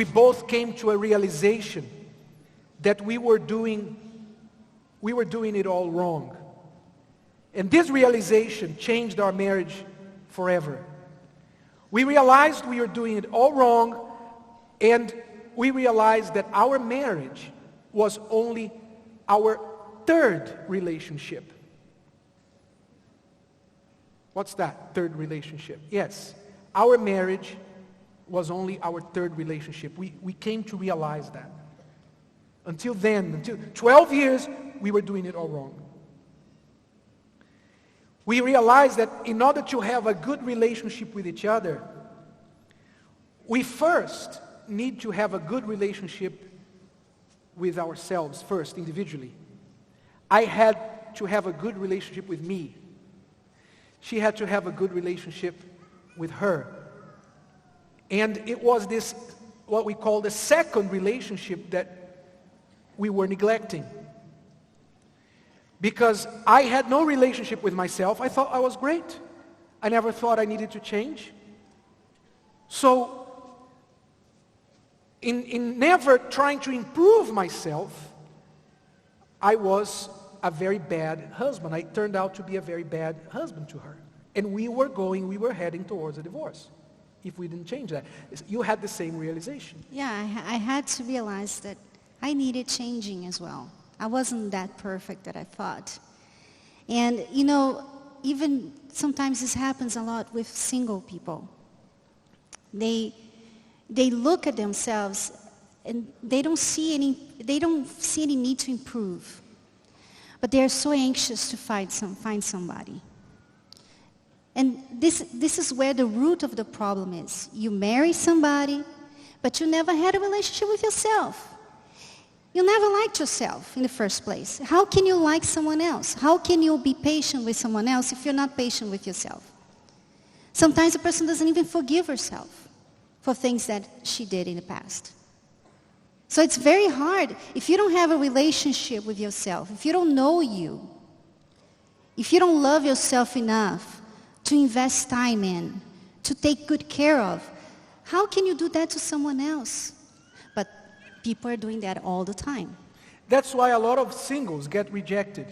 we both came to a realization that we were doing it all wrong. And this realization changed our marriage forever. We realized we were doing it all wrong, and we realized that our marriage was only our third relationship. What's that, third relationship? Yes, our marriage was only our third relationship. We came to realize that. Until then, until 12 years, we were doing it all wrong. We realized that in order to have a good relationship with each other, we first need to have a good relationship with ourselves first, individually. I had to have a good relationship with me. She had to have a good relationship with her. And it was this, what we call the second relationship, that we were neglecting. Because I had no relationship with myself. I thought I was great. I never thought I needed to change. So, in never trying to improve myself, I was a very bad husband. I turned out to be a very bad husband to her. And we were heading towards a divorce if we didn't change that. You had the same realization. Yeah, I had to realize that I needed changing as well. I wasn't that perfect that I thought. And, even sometimes this happens a lot with single people. They look at themselves and they don't see any need to improve. But they're so anxious to find somebody. And this is where the root of the problem is. You marry somebody, but you never had a relationship with yourself. You never liked yourself in the first place. How can you like someone else? How can you be patient with someone else if you're not patient with yourself? Sometimes a person doesn't even forgive herself for things that she did in the past. So it's very hard. If you don't have a relationship with yourself, if you don't know you, if you don't love yourself enough to invest time in, to take good care of, how can you do that to someone else? But people are doing that all the time. That's why a lot of singles get rejected.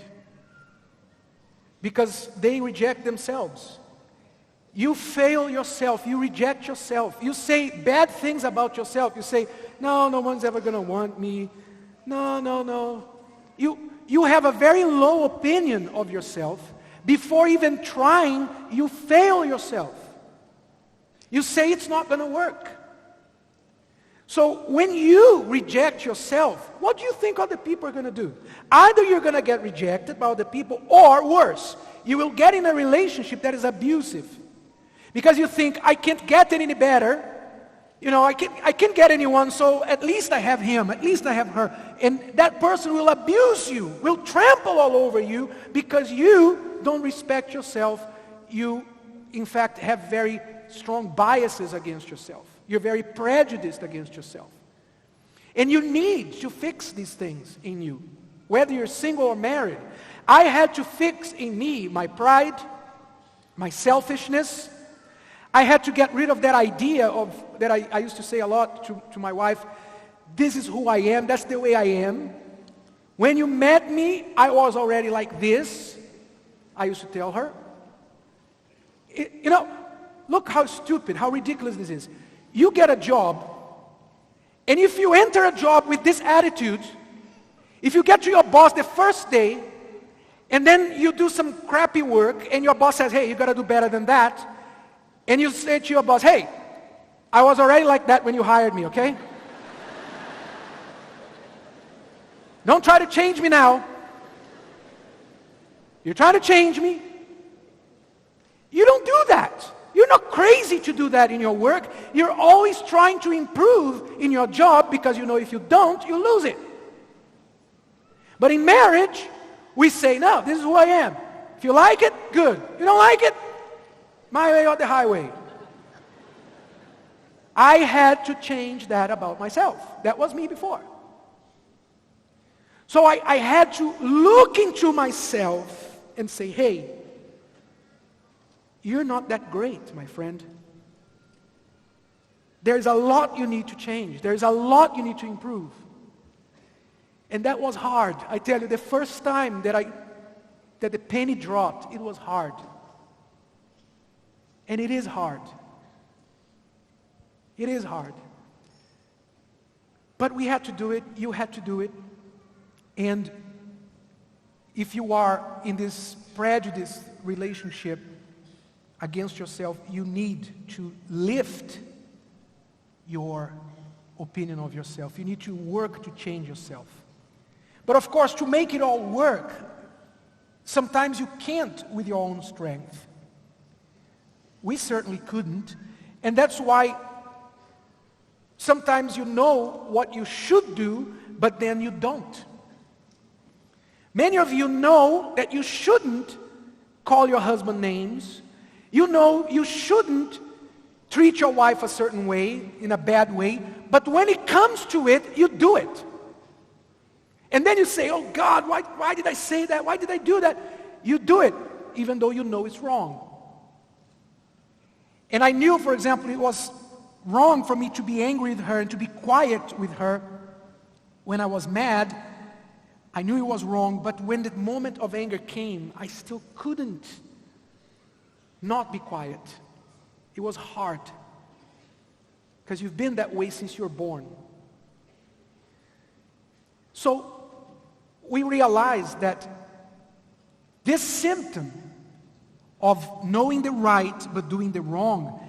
Because they reject themselves. You fail yourself. You reject yourself. You say bad things about yourself. You say, no one's ever going to want me. No. You have a very low opinion of yourself. Before even trying, you fail yourself. You say it's not going to work. So when you reject yourself, what do you think other people are going to do? Either you're going to get rejected by other people, or worse, you will get in a relationship that is abusive. Because you think, I can't get any better. I can't get anyone, so at least I have him, at least I have her. And that person will abuse you, will trample all over you, because you don't respect yourself. You, in fact, have very strong biases against yourself. You're very prejudiced against yourself. And you need to fix these things in you, whether you're single or married. I had to fix in me my pride, my selfishness. I had to get rid of that idea that I used to say a lot to my wife, this is who I am, that's the way I am. When you met me, I was already like this, I used to tell her. Look how stupid, how ridiculous this is. You get a job, and if you enter a job with this attitude, if you get to your boss the first day, and then you do some crappy work, and your boss says, hey, you got to do better than that, and you say to your boss, hey, I was already like that when you hired me, okay? Don't try to change me now. You're trying to change me. You don't do that. You're not crazy to do that in your work. You're always trying to improve in your job, because if you don't, you lose it. But in marriage, we say, no, this is who I am. If you like it, good. If you don't like it, my way or the highway. I had to change that about myself. That was me before. So I had to look into myself and say, hey, you're not that great, my friend. There's a lot you need to change. There's a lot you need to improve. And that was hard. I tell you, the first time that the penny dropped, it was hard. And it is hard. It is hard. But we had to do it. You had to do it. And if you are in this prejudice relationship against yourself, you need to lift your opinion of yourself. You need to work to change yourself. But of course, to make it all work, sometimes you can't with your own strength. We certainly couldn't. And that's why sometimes you know what you should do, but then you don't. Many of you know that you shouldn't call your husband names. You know you shouldn't treat your wife a certain way, in a bad way, but when it comes to it, you do it. And then you say, oh God, why did I say that? Why did I do that? You do it, even though you know it's wrong. And I knew, for example, it was wrong for me to be angry with her and to be quiet with her when I was mad. I knew it was wrong, but when the moment of anger came, I still couldn't not be quiet. It was hard, because you've been that way since you were born. So we realized that this symptom of knowing the right but doing the wrong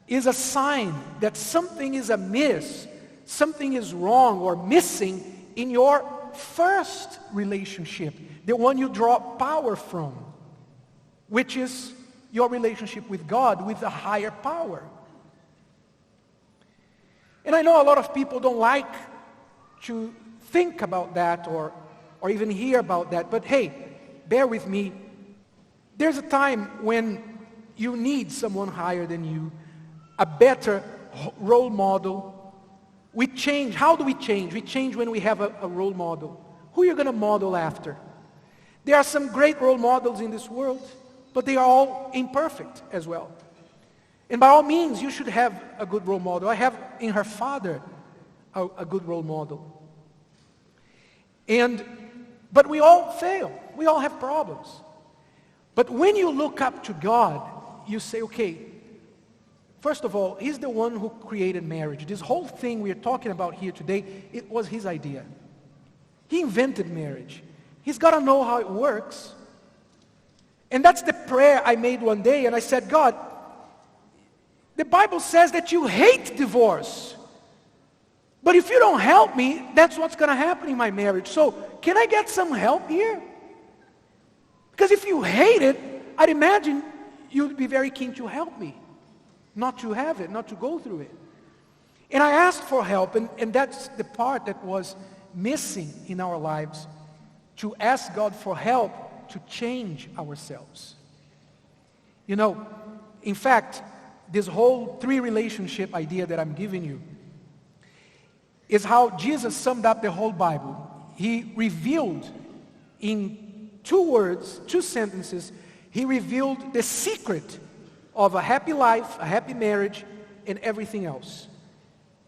is a sign that something is amiss, something is wrong or missing in your first relationship, the one you draw power from, which is your relationship with God, with a higher power. And I know a lot of people don't like to think about that or even hear about that, but hey, bear with me. There's a time when you need someone higher than you, a better role model. We change. How do we change? We change when we have a role model. Who are you going to model after? There are some great role models in this world, but they are all imperfect as well. And by all means, you should have a good role model. I have in her father a good role model. But we all fail. We all have problems. But when you look up to God, you say, okay, first of all, He's the one who created marriage. This whole thing we are talking about here today, it was His idea. He invented marriage. He's got to know how it works. And that's the prayer I made one day, and I said, God, the Bible says that you hate divorce. But if you don't help me, that's what's going to happen in my marriage. So can I get some help here? Because if you hate it, I'd imagine you'd be very keen to help me. Not to have it, not to go through it. And I asked for help, and that's the part that was missing in our lives, to ask God for help to change ourselves. You know, in fact, this whole 3 relationship idea that I'm giving you is how Jesus summed up the whole Bible. He revealed in 2 words, 2 sentences, He revealed the secret of a happy life, a happy marriage, and everything else.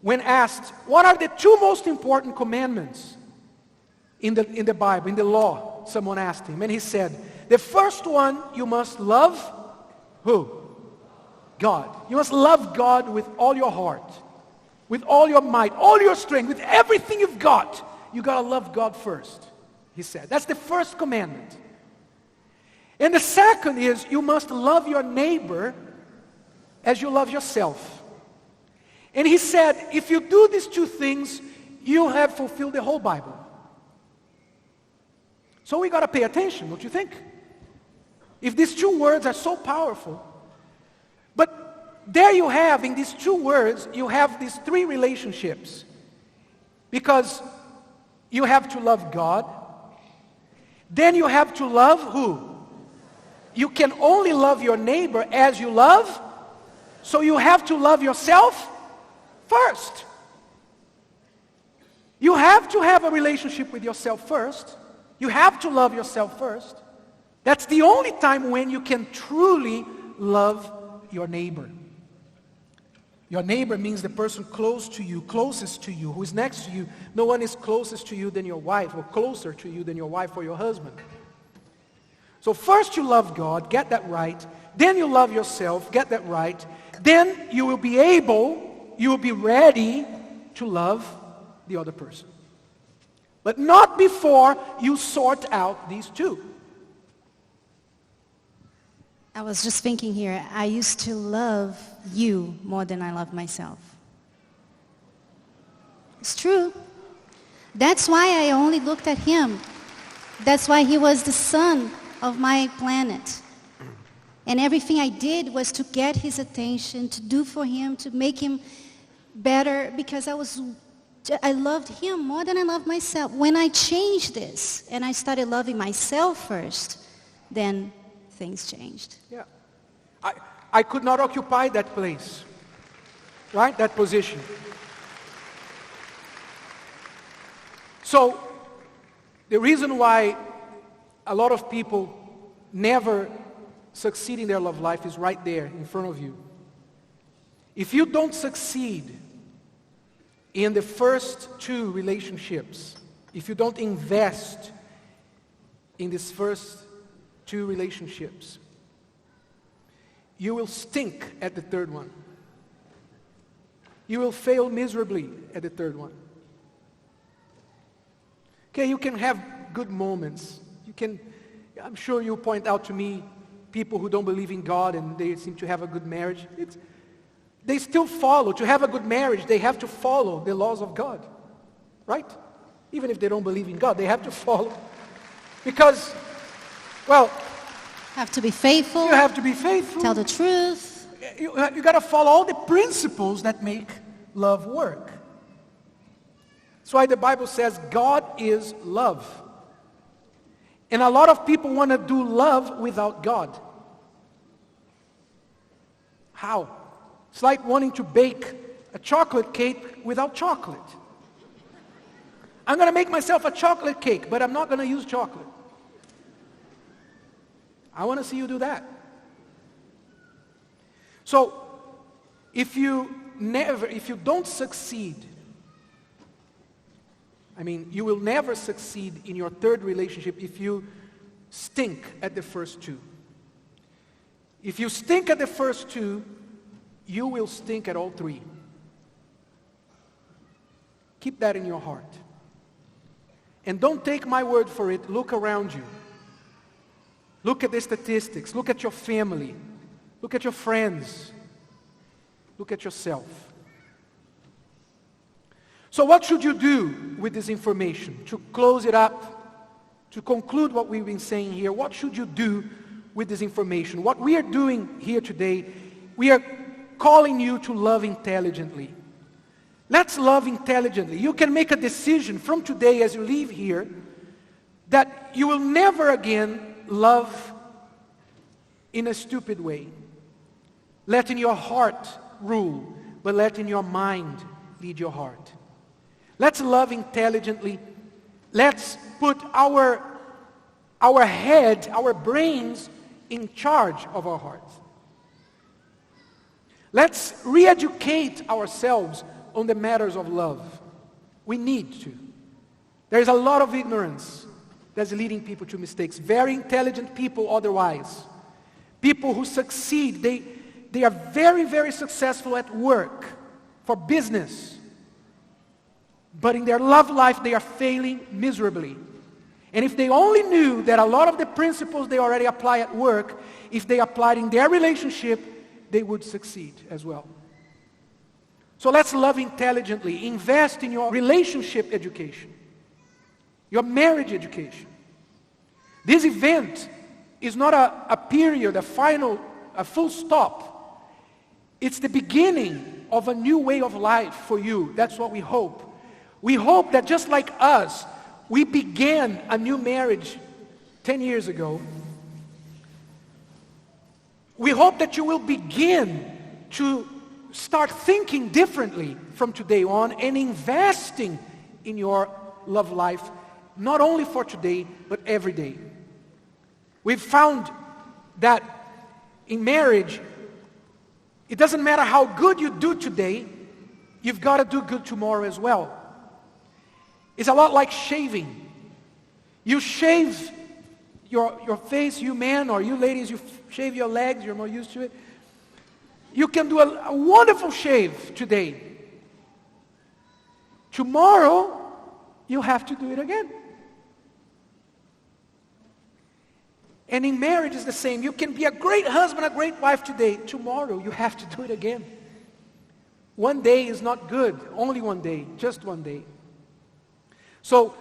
When asked, what are the 2 most important commandments in the Bible, in the law? Someone asked him, and he said, the first one, you must love who? God. You must love God with all your heart, with all your might, all your strength, with everything you've got. You got to love God first, he said. That's the first commandment. And the second is, you must love your neighbor as you love yourself. And he said, if you do these 2 things, you have fulfilled the whole Bible. So we got to pay attention, don't you think? If these 2 words are so powerful. But there you have, in these 2 words, you have these 3 relationships. Because you have to love God. Then you have to love who? You can only love your neighbor as you love. So you have to love yourself first. You have to have a relationship with yourself first. You have to love yourself first. That's the only time when you can truly love your neighbor. Your neighbor means the person close to you, closest to you, who is next to you. No one is closest to you than your wife, or closer to you than your wife or your husband. So first you love God, get that right. Then you love yourself, get that right. Then you will be ready to love the other person. But not before you sort out these two. I was just thinking here, I used to love you more than I love myself. It's true. That's why I only looked at him. That's why he was the sun of my planet. And everything I did was to get his attention, to do for him, to make him better, because I loved him more than I loved myself. When I changed this and I started loving myself first, then things changed. Yeah. I could not occupy that place, right? That position. So, the reason why a lot of people never succeed in their love life is right there in front of you. If you don't succeed in the first two relationships, if you don't invest in these first two relationships, you will stink at the third one. You will fail miserably at the third one. Okay, you can have good moments. I'm sure you'll point out to me people who don't believe in God and they seem to have a good marriage. They still follow. To have a good marriage, they have to follow the laws of God. Right? Even if they don't believe in God, they have to follow. Because, well, Have to be faithful. you have to be faithful. Tell the truth. You got to follow all the principles that make love work. That's why the Bible says God is love. And a lot of people want to do love without God. How? It's like wanting to bake a chocolate cake without chocolate. I'm going to make myself a chocolate cake, but I'm not going to use chocolate. I want to see you do that. So, if you don't succeed, you will never succeed in your third relationship if you stink at the first two. If you stink at the first two, you will stink at all three. Keep that in your heart. And don't take my word for it. Look around you. Look at the statistics. Look at your family. Look at your friends. Look at yourself. So what should you do with this information? To close it up, to conclude what we've been saying here, what should you do with this information? What we are doing here today, we are calling you to love intelligently. Let's love intelligently. You can make a decision from today as you leave here that you will never again love in a stupid way. Letting your heart rule, but letting your mind lead your heart. Let's love intelligently. Let's put our head, our brains in charge of our hearts. Let's re-educate ourselves on the matters of love. We need to. There's a lot of ignorance that's leading people to mistakes. Very intelligent people otherwise. People who succeed, they are very, very successful at work, for business. But in their love life, they are failing miserably. And if they only knew that a lot of the principles they already apply at work, if they applied in their relationship, they would succeed as well. So let's love intelligently. Invest in your relationship education, your marriage education. This event is not a period, a full stop. It's the beginning of a new way of life for you. That's what we hope. We hope that just like us, we began a new marriage 10 years ago. We hope that you will begin to start thinking differently from today on and investing in your love life, not only for today, but every day. We've found that in marriage, It doesn't matter how good you do today, you've got to do good tomorrow as well. It's a lot like shaving. You shave your face, you men, or you ladies, you shave your legs, you're more used to it. You can do a wonderful shave today. Tomorrow, you have to do it again. And in marriage, it's the same. You can be a great husband, a great wife today. Tomorrow, you have to do it again. One day is not good. Only one day. Just one day. So,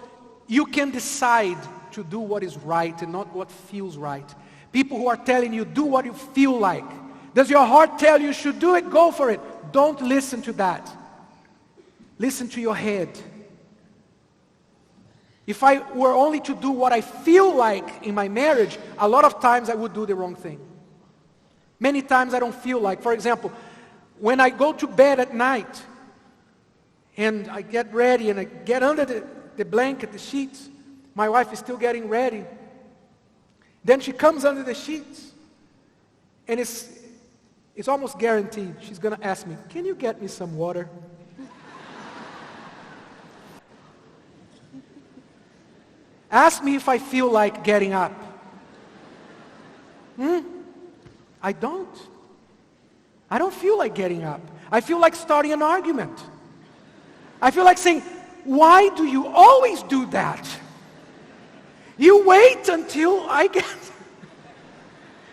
you can decide to do what is right and not what feels right. People who are telling you, do what you feel like. Does your heart tell you should do it? Go for it. Don't listen to that. Listen to your head. If I were only to do what I feel like in my marriage, a lot of times I would do the wrong thing. Many times I don't feel like. For example, when I go to bed at night and I get ready and I get under the blanket, the sheets, my wife is still getting ready. Then she comes under the sheets and it's almost guaranteed she's going to ask me, can you get me some water? Ask me if I feel like getting up. I don't. I don't feel like getting up. I feel like starting an argument. I feel like saying, why do you always do that? You wait until I get...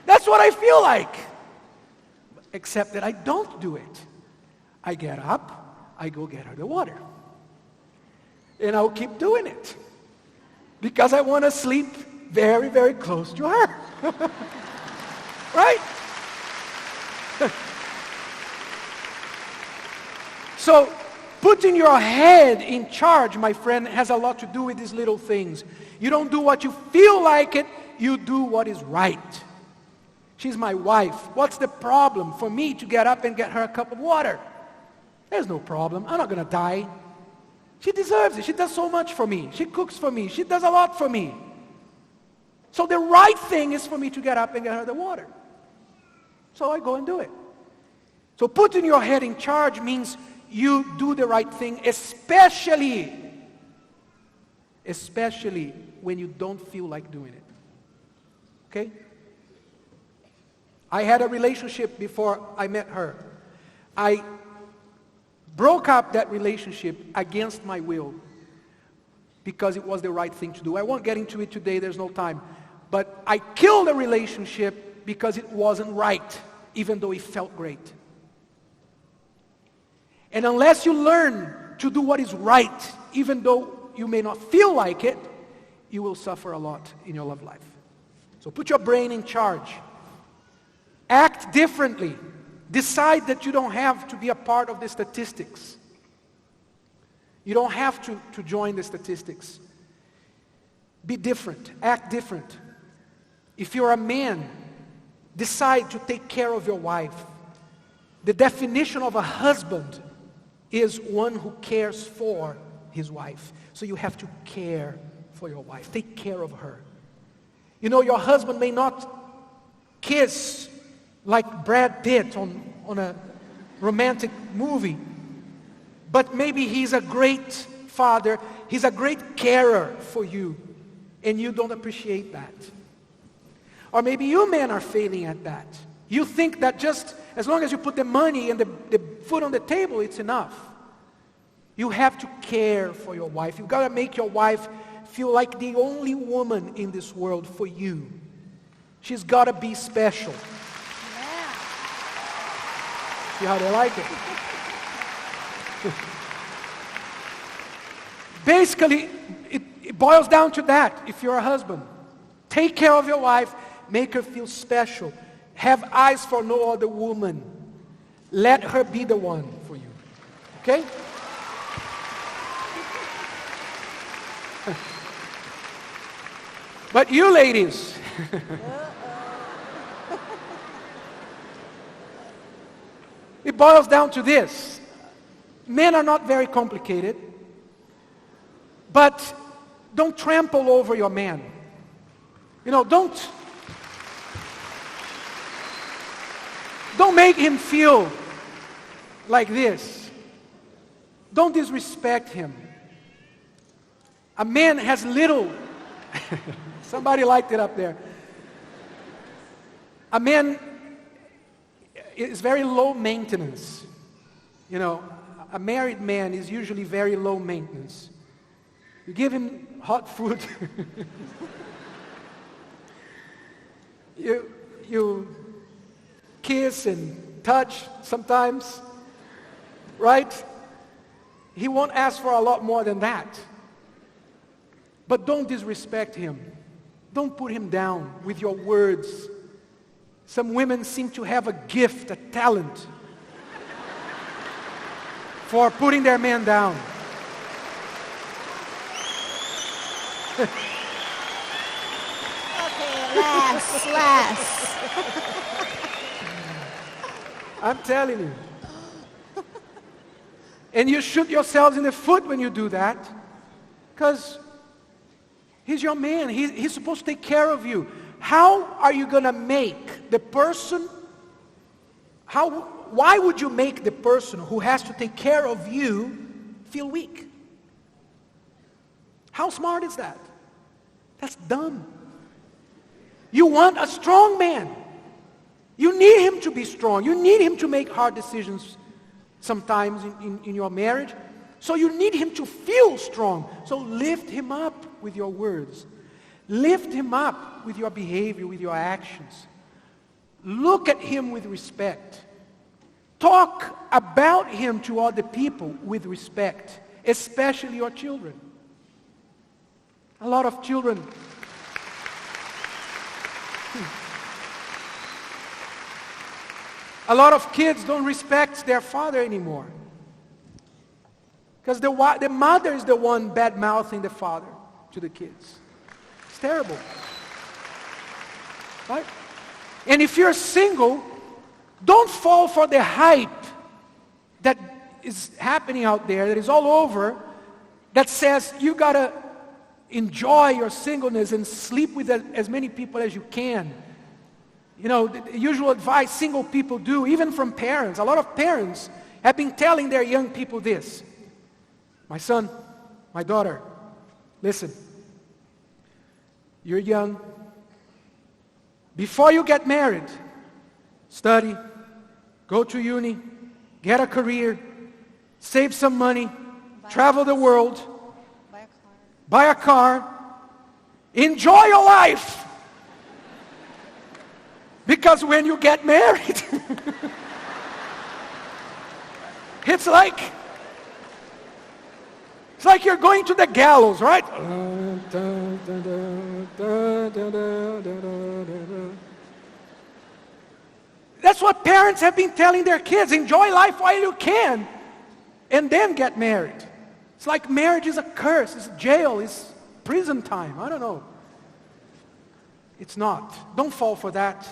That's what I feel like. Except that I don't do it. I get up, I go get her the water. And I'll keep doing it. Because I want to sleep very, very close to her. Right? So, putting your head in charge, my friend, has a lot to do with these little things. You don't do what you feel like it, you do what is right. She's my wife. What's the problem for me to get up and get her a cup of water? There's no problem. I'm not going to die. She deserves it. She does so much for me. She cooks for me. She does a lot for me. So the right thing is for me to get up and get her the water. So I go and do it. So putting your head in charge means you do the right thing, especially when you don't feel like doing it. Okay? I had a relationship before I met her. I broke up that relationship against my will because it was the right thing to do. I won't get into it today, there's no time. But I killed a relationship because it wasn't right, even though it felt great. And unless you learn to do what is right, even though you may not feel like it, you will suffer a lot in your love life. So put your brain in charge. Act differently. Decide that you don't have to be a part of the statistics. You don't have to join the statistics. Be different. Act different. If you're a man, decide to take care of your wife. The definition of a husband is one who cares for his wife. So you have to care for your wife. Take care of her. You know, your husband may not kiss like Brad Pitt on a romantic movie, but maybe he's a great father, he's a great carer for you, and you don't appreciate that. Or maybe you men are failing at that. You think that just as long as you put the money and the food on the table, it's enough. You have to care for your wife. You've got to make your wife feel like the only woman in this world for you. She's got to be special. See how they like it? Basically, it boils down to that. If you're a husband, take care of your wife, make her feel special. Have eyes for no other woman. Let her be the one for you. Okay? But you ladies, it boils down to this. Men are not very complicated, but don't trample over your man. You know, don't Don't make him feel like this. Don't disrespect him. A man has little, somebody liked it up there. A man is very low maintenance. You know, a married man is usually very low maintenance. You give him hot food. You kiss and touch sometimes, right? He won't ask for a lot more than that. But don't disrespect him. Don't put him down with your words. Some women seem to have a gift, a talent for putting their man down. Okay, last. I'm telling you. And you shoot yourselves in the foot when you do that, because he's your man. He's supposed to take care of you. How are you going to make the person, why would you make the person who has to take care of you feel weak? How smart is that? That's dumb. You want a strong man. You need him to be strong. You need him to make hard decisions sometimes in your marriage. So you need him to feel strong. So lift him up with your words. Lift him up with your behavior, with your actions. Look at him with respect. Talk about him to other people with respect, especially your children. A lot of children a lot of kids don't respect their father anymore. Because the mother is the one bad-mouthing the father to the kids. It's terrible. Right? And if you're single, don't fall for the hype that is happening out there, that is all over, that says you got to enjoy your singleness and sleep with as many people as you can. You know, the usual advice single people do, even from parents. A lot of parents have been telling their young people this. My son, my daughter, listen. You're young. Before you get married, study, go to uni, get a career, save some money, travel the world, buy a car, enjoy your life. Because when you get married, it's like you're going to the gallows, right? That's what parents have been telling their kids. Enjoy life while you can, and then get married. It's like marriage is a curse, it's jail, it's prison time. I don't know. It's not. Don't fall for that.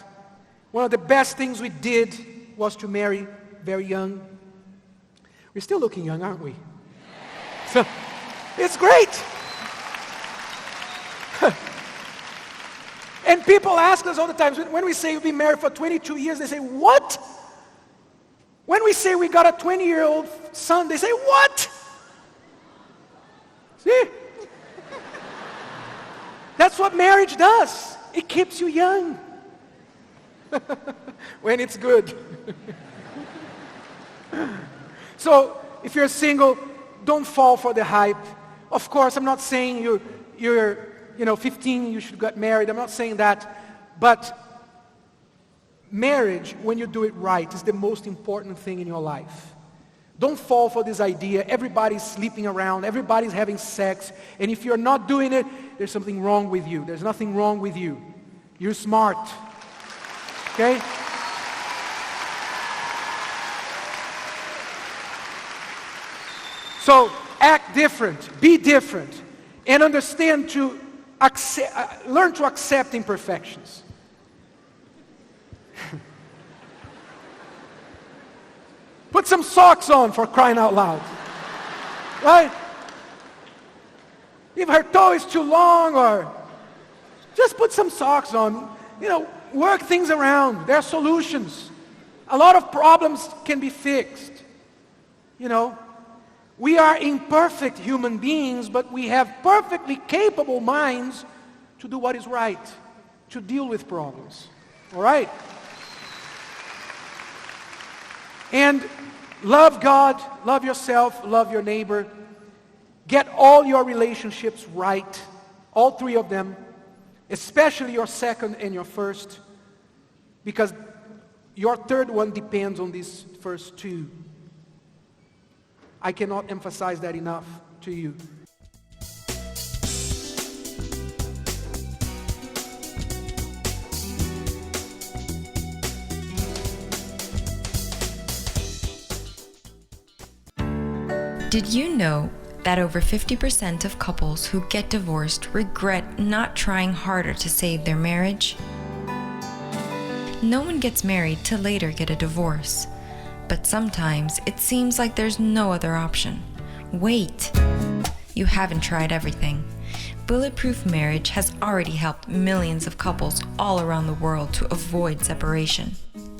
One of the best things we did was to marry very young. We're still looking young, aren't we? So, it's great. And people ask us all the time, when we say we've been married for 22 years, they say, what? When we say we got a 20-year-old son, they say, what? See? That's what marriage does. It keeps you young. When it's good. So, if you're single, don't fall for the hype. Of course, I'm not saying you're 15, you should get married. I'm not saying that. But marriage, when you do it right, is the most important thing in your life. Don't fall for this idea. Everybody's sleeping around. Everybody's having sex. And if you're not doing it, there's something wrong with you. There's nothing wrong with you. You're smart. Okay? So, act different, be different, and understand to learn to accept imperfections. Put some socks on, for crying out loud. Right? If her toe is too long, or just put some socks on. Work things around. There are solutions. A lot of problems can be fixed. You know, we are imperfect human beings, but we have perfectly capable minds to do what is right, to deal with problems. All right? And love God, love yourself, love your neighbor. Get all your relationships right, all three of them, especially your second and your first, because your third one depends on these first two. I cannot emphasize that enough to you. Did you know that over 50% of couples who get divorced regret not trying harder to save their marriage? No one gets married to later get a divorce, but sometimes it seems like there's no other option. Wait! You haven't tried everything. Bulletproof Marriage has already helped millions of couples all around the world to avoid separation.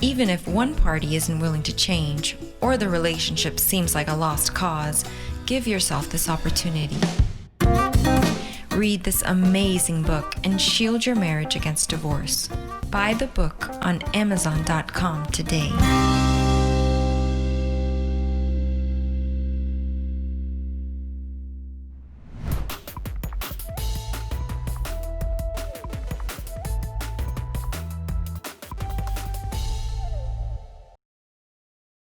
Even if one party isn't willing to change, or the relationship seems like a lost cause, give yourself this opportunity. Read this amazing book and shield your marriage against divorce. Buy the book on Amazon.com today.